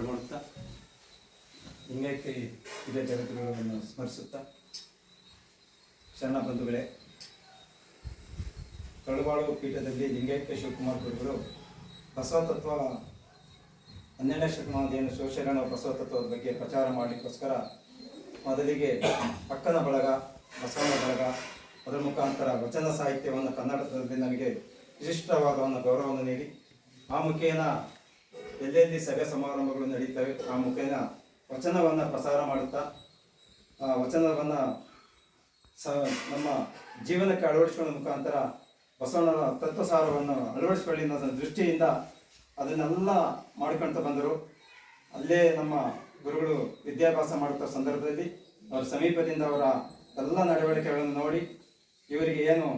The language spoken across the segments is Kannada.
ಬರಮಾಡುತ್ತಾ ಲಿಂಗೈಕ್ಯ ಹಿರಿಯ ಜಗದ್ಗುರುಗಳನ್ನು ಸ್ಮರಿಸುತ್ತಾ, ಶರಣ ಬಂಧುಗಳೇ, ಕರಡುಬಾಳು ಪೀಠದಲ್ಲಿ ಲಿಂಗೈಕ್ಯ ಶಿವಕುಮಾರ ಗುರುಗಳು ಬಸವತತ್ವ 12ನೇ ಶತಮಾನದ ಶಿವಶರಣ ಬಸವತತ್ವದ ಬಗ್ಗೆ ಪ್ರಚಾರ ಮಾಡಲಿಕ್ಕೋಸ್ಕರ ಮೊದಲಿಗೆ ಪಕ್ಕನ ಬಳಗ, ಬಸವನ ಬಳಗ, ಅದರ ಮುಖಾಂತರ ವಚನ ಸಾಹಿತ್ಯವನ್ನು ಕನ್ನಡದಲ್ಲಿ ನಮಗೆ ವಿಶಿಷ್ಟವಾದ ಒಂದು ಗೌರವವನ್ನು ನೀಡಿ, ಆ ಮುಖೇನ ಎಲ್ಲೆಲ್ಲಿ ಸಭೆ ಸಮಾರಂಭಗಳು ನಡೀತವೆ ಆ ಮುಖೇನ ವಚನವನ್ನು ಪ್ರಸಾರ ಮಾಡುತ್ತಾ, ಆ ವಚನವನ್ನು ನಮ್ಮ ಜೀವನಕ್ಕೆ ಅಳವಡಿಸಿಕೊಳ್ಳೋ ಮುಖಾಂತರ ಬಸವಣ್ಣನ ತತ್ವಸಾರವನ್ನು ಅಳವಡಿಸಿಕೊಳ್ಳಿ ಅನ್ನೋ ದೃಷ್ಟಿಯಿಂದ ಅದನ್ನೆಲ್ಲ ಮಾಡಿಕೊಳ್ತಾ ಬಂದರು. ಅಲ್ಲೇ ನಮ್ಮ ಗುರುಗಳು ವಿದ್ಯಾಭ್ಯಾಸ ಮಾಡುತ್ತ ಸಂದರ್ಭದಲ್ಲಿ ಅವರ ಸಮೀಪದಿಂದ ಅವರ ಎಲ್ಲ ನಡವಳಿಕೆಗಳನ್ನು ನೋಡಿ ಇವರಿಗೆ ಏನು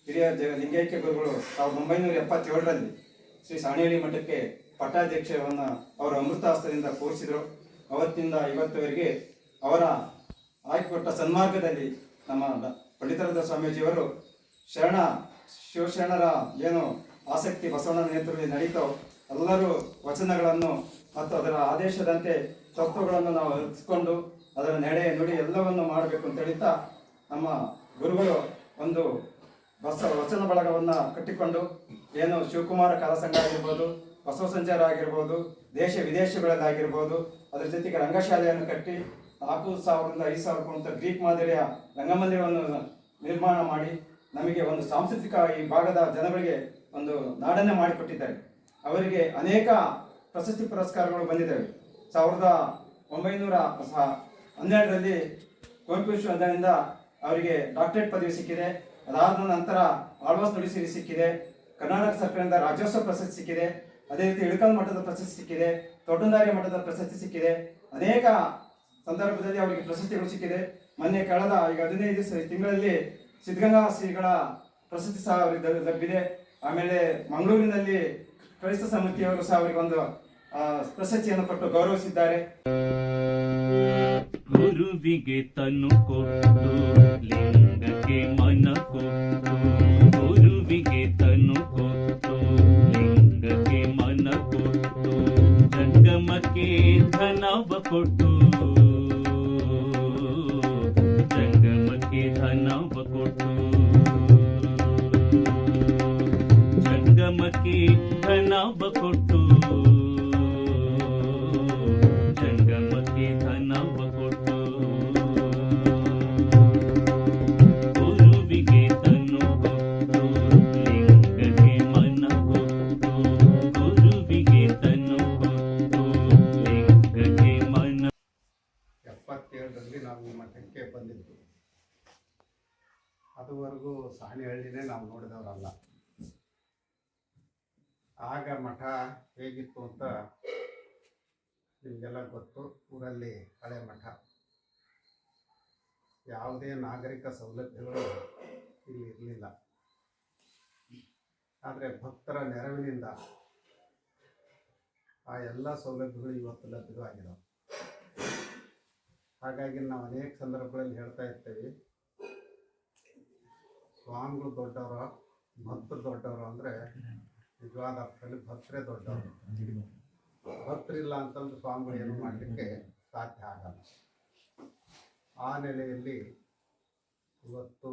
ಹಿರಿಯ ಲಿಂಗೈಕ್ಯ ಗುರುಗಳು 1977ರಲ್ಲಿ ಶ್ರೀ ಸಾಣೇಹಳ್ಳಿ ಮಠಕ್ಕೆ ಪಟ್ಟಾಧ್ಯಕ್ಷವನ್ನು ಅವರ ಅಮೃತಾಸ್ತ್ರದಿಂದ ಕೂರಿಸಿದರು. ಅವತ್ತಿಂದ ಇವತ್ತುವರೆಗೆ ಅವರ ಆಯ್ಕೊಟ್ಟ ಸನ್ಮಾರ್ಗದಲ್ಲಿ ನಮ್ಮ ಪಂಡಿತಾರಾಧ್ಯ ಸ್ವಾಮೀಜಿಯವರು ಶಿವಶರಣರ ಏನು ಆಸಕ್ತಿ ಬಸವಣ್ಣನ ನೇತೃತ್ವದಲ್ಲಿ ನಡೀತೋ ಎಲ್ಲರೂ ವಚನಗಳನ್ನು ಮತ್ತು ಅದರ ಆದೇಶದಂತೆ ತತ್ವಗಳನ್ನು ನಾವು ಅರಿತುಕೊಂಡು ಅದರ ನಡೆ ನುಡಿ ಎಲ್ಲವನ್ನು ಮಾಡಬೇಕು ಅಂತ ಹೇಳ್ತಾ ನಮ್ಮ ಗುರುಗಳು ಒಂದು ವಚನ ಬಳಗವನ್ನು ಕಟ್ಟಿಕೊಂಡು ಏನು ಶಿವಕುಮಾರ ಕಲಾಸಂಘ ಆಗಿರ್ಬೋದು, ಬಸವ ಸಂಚಾರ ಆಗಿರ್ಬೋದು, ದೇಶ ವಿದೇಶಗಳಲ್ಲಾಗಿರ್ಬೋದು, ಅದರ ಜೊತೆಗೆ ರಂಗಶಾಲೆಯನ್ನು ಕಟ್ಟಿ 4,000ರಿಂದ 5,000 ಅಂತ ಗ್ರೀಕ್ ಮಾದರಿಯ ರಂಗಮಂದಿರವನ್ನು ನಿರ್ಮಾಣ ಮಾಡಿ ನಮಗೆ ಒಂದು ಸಾಂಸ್ಕೃತಿಕ ಈ ಭಾಗದ ಜನಗಳಿಗೆ ಒಂದು ನಾಡನ್ನೇ ಮಾಡಿಕೊಟ್ಟಿದ್ದಾರೆ. ಅವರಿಗೆ ಅನೇಕ ಪ್ರಶಸ್ತಿ ಪುರಸ್ಕಾರಗಳು ಬಂದಿದ್ದಾವೆ. 1912ರಲ್ಲಿ ಕುವೆಂಪು ವಿಶ್ವವಿದ್ಯಾಲಯದಿಂದ ಅವರಿಗೆ ಡಾಕ್ಟರೇಟ್ ಪದವಿ ಸಿಕ್ಕಿದೆ. ಅದಾದ ನಂತರ ಆಳ್ವಾಸ್ ನುಡಿಸಿರಿ ಸಿಕ್ಕಿದೆ. ಕರ್ನಾಟಕ ಸರ್ಕಾರದಿಂದ ರಾಜ್ಯೋತ್ಸವ ಪ್ರಶಸ್ತಿ ಸಿಕ್ಕಿದೆ. ಅದೇ ರೀತಿ ಇಳಕಲ್ ಮಠದ ಪ್ರಶಸ್ತಿ ಸಿಕ್ಕಿದೆ. ತೋಟಂದಾರ್ಯ ಮಠದ ಪ್ರಶಸ್ತಿ ಸಿಕ್ಕಿದೆ. ಅನೇಕ ಸಂದರ್ಭದಲ್ಲಿ ಅವರಿಗೆ ಪ್ರಶಸ್ತಿಗಳು ಸಿಕ್ಕಿದೆ. ಮೊನ್ನೆ ಕಳೆದ ಈಗ 15 ತಿಂಗಳಲ್ಲಿ ಸಿದ್ಧಗಂಗಾ ಶ್ರೀಗಳ ಪ್ರಶಸ್ತಿ ಸಹ ಅವರಿಗೆ ಲಭ್ಯವಿದೆ. ಆಮೇಲೆ ಮಂಗಳೂರಿನಲ್ಲಿ ಕ್ರೈಸ್ತ ಸಮಿತಿಯವರು ಸಹ ಅವರಿಗೆ ಒಂದು ಪ್ರಶಸ್ತಿಯನ್ನು ಕೊಟ್ಟು ಗೌರವಿಸಿದ್ದಾರೆ. ಗುರುವಿಗೆ ತನು ಕೊಟ್ಟು ಲಿಂಗಕ್ಕೆ ಮನ ಕೊಟ್ಟು, ಗುರುವಿಗೆ ತನು ಕೊಟ್ಟು ಲಿಂಗಕ್ಕೆ ಮನ ಕೊಟ್ಟು, ಜಂಗಮಕ್ಕೆ ಧನವ ಕೊಟ್ಟು, ಜಂಗಮಕ್ಕೆ ಧನವ ಕೊಟ್ಟು, ಜಂಗಮಕ್ಕೆ ಧನವ ಕೊಟ್ಟು, ಜಂಗಮಕ್ಕೆ ಧನವ ಕೊಟ್ಟು, ಗುರುವಿಗೆ ತನು ಕೊಟ್ಟು ಲಿಂಗಕ್ಕೆ ಮನ ಕೊಟ್ಟು, ಗುರುವಿಗೆ ತನು ಕೊಟ್ಟು ಲಿಂಗಕ್ಕೆ ಮನ. 77ರಲ್ಲಿ ನಾವು ಮಠಕ್ಕೆ ಬಂದಿದ್ದು. ಅದುವರೆಗೂ ಸಾಣೇಹಳ್ಳಿನೇ ನಾವು ನೋಡಿದವರಲ್ಲ. ಆಗ ಮಠ ಹೇಗಿತ್ತು ಅಂತ ನಿಮಗೆಲ್ಲ ಗೊತ್ತು. ಊರಲ್ಲಿ ಹಳೆ ಮಠ, ಯಾವುದೇ ನಾಗರಿಕ ಸೌಲಭ್ಯಗಳು ಇಲ್ಲಿ ಇರಲಿಲ್ಲ. ಆದರೆ ಭಕ್ತರ ನೆರವಿನಿಂದ ಆ ಎಲ್ಲ ಸೌಲಭ್ಯಗಳು ಇವತ್ತು ಲಭ್ಯವಾಗಿದ್ದಾವೆ. ಹಾಗಾಗಿ ನಾವು ಅನೇಕ ಸಂದರ್ಭಗಳಲ್ಲಿ ಹೇಳ್ತಾ ಇರ್ತೀವಿ, ಸ್ವಾಮಿಗಳು ದೊಡ್ಡವರು, ಭಕ್ತರು ದೊಡ್ಡವರು. ಅಂದರೆ ನಿಜವಾದ ಅರ್ಥದಲ್ಲಿ ಭಕ್ತರೇ ದೊಡ್ಡವರು. ಭಕ್ತರಿಲ್ಲ ಅಂತಂದ್ರೆ ಸ್ವಾಮಿಗಳು ಏನು ಮಾಡಲಿಕ್ಕೆ ಸಾಧ್ಯ ಆಗಲ್ಲ. ಆ ನೆಲೆಯಲ್ಲಿ ಇವತ್ತು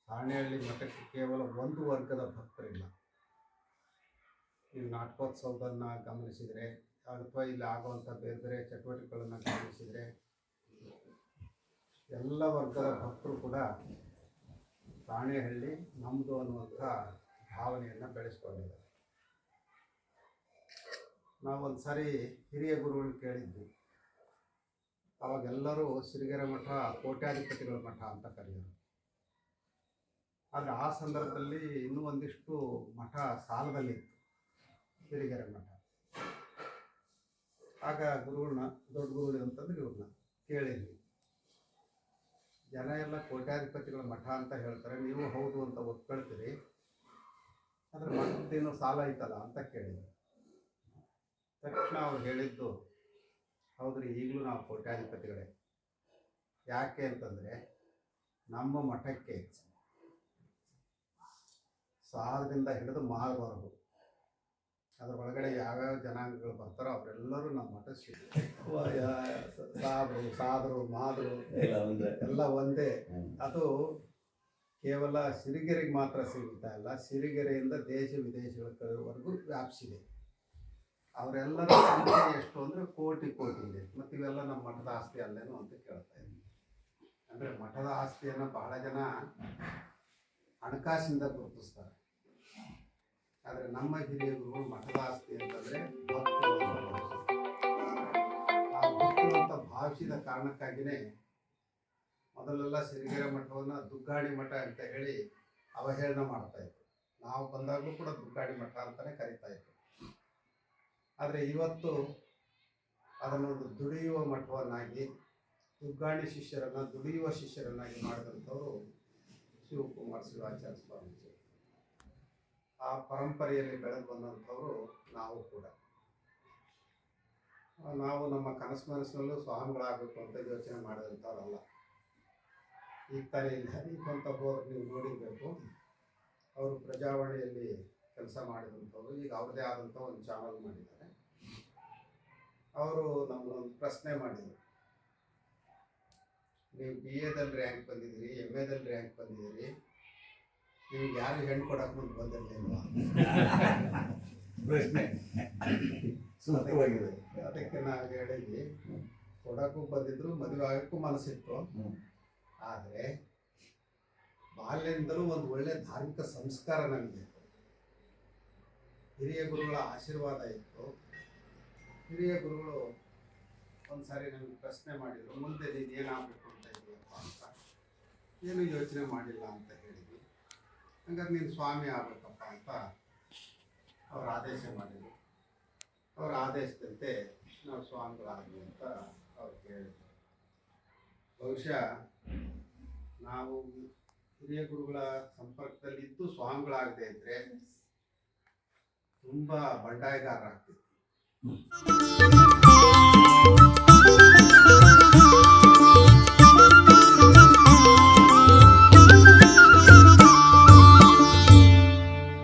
ಸಾಣೇಹಳ್ಳಿ ಮಠಕ್ಕೆ ಕೇವಲ ಒಂದು ವರ್ಗದ ಭಕ್ತರಿಲ್ಲ. ಈ ನಾಟಕೋತ್ಸವದನ್ನು ಗಮನಿಸಿದರೆ ಅಥವಾ ಇಲ್ಲಿ ಆಗುವಂಥ ಬೇರೆ ಬೇರೆ ಚಟುವಟಿಕೆಗಳನ್ನು ಗಮನಿಸಿದರೆ ಎಲ್ಲ ವರ್ಗದ ಭಕ್ತರು ಕೂಡ ಸಾಣೇಹಳ್ಳಿ ನಮ್ಮದು ಅನ್ನುವಂಥ ಭಾವನೆಯನ್ನು ಬೆಳೆಸ್ಕೊಂಡಿದ್ದಾರೆ. ನಾವೊಂದು ಸಾರಿ ಹಿರಿಯ ಗುರುಗಳನ್ನ ಕೇಳಿದ್ವಿ. ಅವಾಗೆಲ್ಲರೂ ಸಿರಿಗೆರೆ ಮಠ ಕೋಟ್ಯಾಧಿಪತಿಗಳ ಮಠ ಅಂತ ಕರೆಯೋರು. ಆದರೆ ಆ ಸಂದರ್ಭದಲ್ಲಿ ಇನ್ನೂ ಒಂದಿಷ್ಟು ಮಠ ಸಾಲದಲ್ಲಿತ್ತು, ಸಿರಿಗೆರೆ ಮಠ. ಆಗ ಗುರುಗಳನ್ನ, ದೊಡ್ಡ ಗುರುಗಳು ಅಂತಂದ್ರೆ ಇವ್ರನ್ನ ಕೇಳಿದ್ವಿ. ಜನ ಎಲ್ಲ ಕೋಟ್ಯಾಧಿಪತಿಗಳ ಮಠ ಅಂತ ಹೇಳ್ತಾರೆ, ನೀವು ಹೌದು ಅಂತ ಒಪ್ಕೊಳ್ತೀರಿ, ಆದರೆ ಮಠದ್ದೇನೋ ಸಾಲ ಐತಲ್ಲ ಅಂತ ಕೇಳಿದ್ವಿ. ತಕ್ಷಣ ಅವ್ರು ಹೇಳಿದ್ದು, ಹೌದ್ರಿ, ಈಗಲೂ ನಾವು ಕೋಟ್ಯಾಧಿಪತಿಗಳೇ. ಯಾಕೆ ಅಂತಂದರೆ ನಮ್ಮ ಮಠಕ್ಕೆ ಸಾರದಿಂದ ಹಿಡಿದು ಮಾರ್ವರೆಗೂ ಅದ್ರ ಒಳಗಡೆ ಯಾವ್ಯಾವ ಜನಾಂಗಗಳು ಬರ್ತಾರೋ ಅವರೆಲ್ಲರೂ ನಮ್ಮ ಮಠ ಸಾದರು ಮಾದರು ಎಲ್ಲ ಒಂದೇ. ಅದು ಕೇವಲ ಸಿರಿಗೆರೆಗೆ ಮಾತ್ರ ಸೀಮಿತ ಅಲ್ಲ, ಸಿರಿಗೆರೆಯಿಂದ ದೇಶ ವಿದೇಶಗಳವರೆಗೂ ವ್ಯಾಪಿಸಿದೆ. ಅವರೆಲ್ಲರ ಸಂಖ್ಯೆ ಎಷ್ಟು ಅಂದರೆ ಕೋಟಿ ಇದೆ. ಮತ್ತು ಇವೆಲ್ಲ ನಮ್ಮ ಮಠದ ಆಸ್ತಿ ಅಲ್ಲೇನೋ ಅಂತ ಕೇಳ್ತಾ ಇದ್ದೀನಿ. ಅಂದರೆ ಮಠದ ಆಸ್ತಿಯನ್ನು ಬಹಳ ಜನ ಹಣಕಾಸಿಂದ ಗುರುತಿಸ್ತಾರೆ. ಆದರೆ ನಮ್ಮ ಹಿರಿಯ ಗುರುಗಳು ಮಠದ ಆಸ್ತಿ ಅಂತಂದರೆ ಭಕ್ತರು ಅಂತ ಭಾವಿಸಿದ್ರು. ಆ ಭಕ್ತರು ಅಂತ ಭಾವಿಸಿದ ಕಾರಣಕ್ಕಾಗಿಯೇ ಮೊದಲೆಲ್ಲ ಸಿರಿಗೆರೆ ಮಠವನ್ನು ದುಗ್ಗಾಡಿ ಮಠ ಅಂತ ಹೇಳಿ ಅವಹೇಳನ ಮಾಡ್ತಾಯಿದ್ರು. ನಾವು ಬಂದಾಗಲೂ ಕೂಡ ದುಗ್ಗಾಡಿ ಮಠ ಅಂತಲೇ ಕರಿತಾ ಇದ್ರು. ಆದರೆ ಇವತ್ತು ಅದನ್ನೊಂದು ದುಡಿಯುವ ಮಠವನ್ನಾಗಿ, ದುಗ್ಗಾಡಿ ಶಿಷ್ಯರನ್ನು ದುಡಿಯುವ ಶಿಷ್ಯರನ್ನಾಗಿ ಮಾಡಿದಂಥವರು ಶಿವಕುಮಾರ ಶಿವಾಚಾರ್ಯ ಸ್ವಾಮೀಜಿ. ಆ ಪರಂಪರೆಯಲ್ಲಿ ಬೆಳೆದು ಬಂದಂಥವರು ನಾವು ಕೂಡ. ನಾವು ನಮ್ಮ ಮನಸ್ಸಿನಲ್ಲೂ ಸ್ವಾಮಿಗಳಾಗಬೇಕು ಅಂತ ಯೋಚನೆ ಮಾಡಿದಂಥವ್ರಲ್ಲ. ಈಗ ತಾನೇ ಇಲ್ಲಿ ಹರೀಫ್ ಅಂತ ಹೋದ್ರೆ ನೀವು ನೋಡಿರಬೇಕು, ಅವರು ಪ್ರಜಾವಾಣಿಯಲ್ಲಿ ಕೆಲಸ ಮಾಡಿದಂಥವ್ರು. ಈಗ ಅವ್ರದ್ದೇ ಆದಂಥ ಒಂದು ಚಾನಲ್ ಮಾಡಿದ್ದಾರೆ. ಅವರು ನಮ್ಮನ್ನೊಂದು ಪ್ರಶ್ನೆ ಮಾಡಿದರು, ನೀವು BA ದಲ್ಲಿ ರ್ಯಾಂಕ್ ಬಂದಿದ್ದೀರಿ, MA ದಲ್ಲಿ ರ್ಯಾಂಕ್ ಬಂದಿದ್ದೀರಿ, ನಿಮ್ಗೆ ಯಾರು ಹೆಣ್ಣು ಕೊಡಕ್ಕೆ ಮುಂದೆ ಬಂದಿರಲಿಲ್ವಾ ಪ್ರಶ್ನೆ ಸೂಕ್ತವಾಗಿದೆ. ಅದಕ್ಕೆ ನಾವು ಹೇಳಿದ್ವಿ, ಕೊಡಕ್ಕೂ ಬಂದಿದ್ರು, ಮದುವೆ ಆಗೋಕ್ಕೂ ಮನಸ್ಸಿತ್ತು. ಆದರೆ ಬಾಲ್ಯದಿಂದಲೂ ಒಂದು ಒಳ್ಳೆ ಧಾರ್ಮಿಕ ಸಂಸ್ಕಾರ ನನಗೆ ಹಿರಿಯ ಗುರುಗಳ ಆಶೀರ್ವಾದ ಇತ್ತು. ಹಿರಿಯ ಗುರುಗಳು ಒಂದು ಸಾರಿ ನನಗೆ ಪ್ರಶ್ನೆ ಮಾಡಿದರು, ಮುಂದೆ ನೀನು ಏನಾಗಬೇಕು ಅಂತ ಇದೆಯಪ್ಪ ಅಂತ. ಏನು ಯೋಚನೆ ಮಾಡಿಲ್ಲ ಅಂತ ಹೇಳಿದ್ವಿ. ಹಂಗಾರೆ ನೀನು ಸ್ವಾಮಿ ಆಗಬೇಕಪ್ಪ ಅಂತ ಅವ್ರು ಆದೇಶ ಮಾಡಿದರು. ಅವ್ರ ಆದೇಶದಂತೆ ನಾವು ಸ್ವಾಮಿಗಳಾದ್ವಿ ಅಂತ ಅವ್ರು ಹೇಳಿದರು. ಬಹುಶಃ ನಾವು ಹಿರಿಯ ಗುರುಗಳ ಸಂಪರ್ಕದಲ್ಲಿ ಇದ್ದು ಸ್ವಾಮಿಗಳಾಗದೇ ಇದ್ದರೆ ತುಂಬ ಬಂಡಾಯಗಾರರಾಗ್ತಿದ್ವಿ.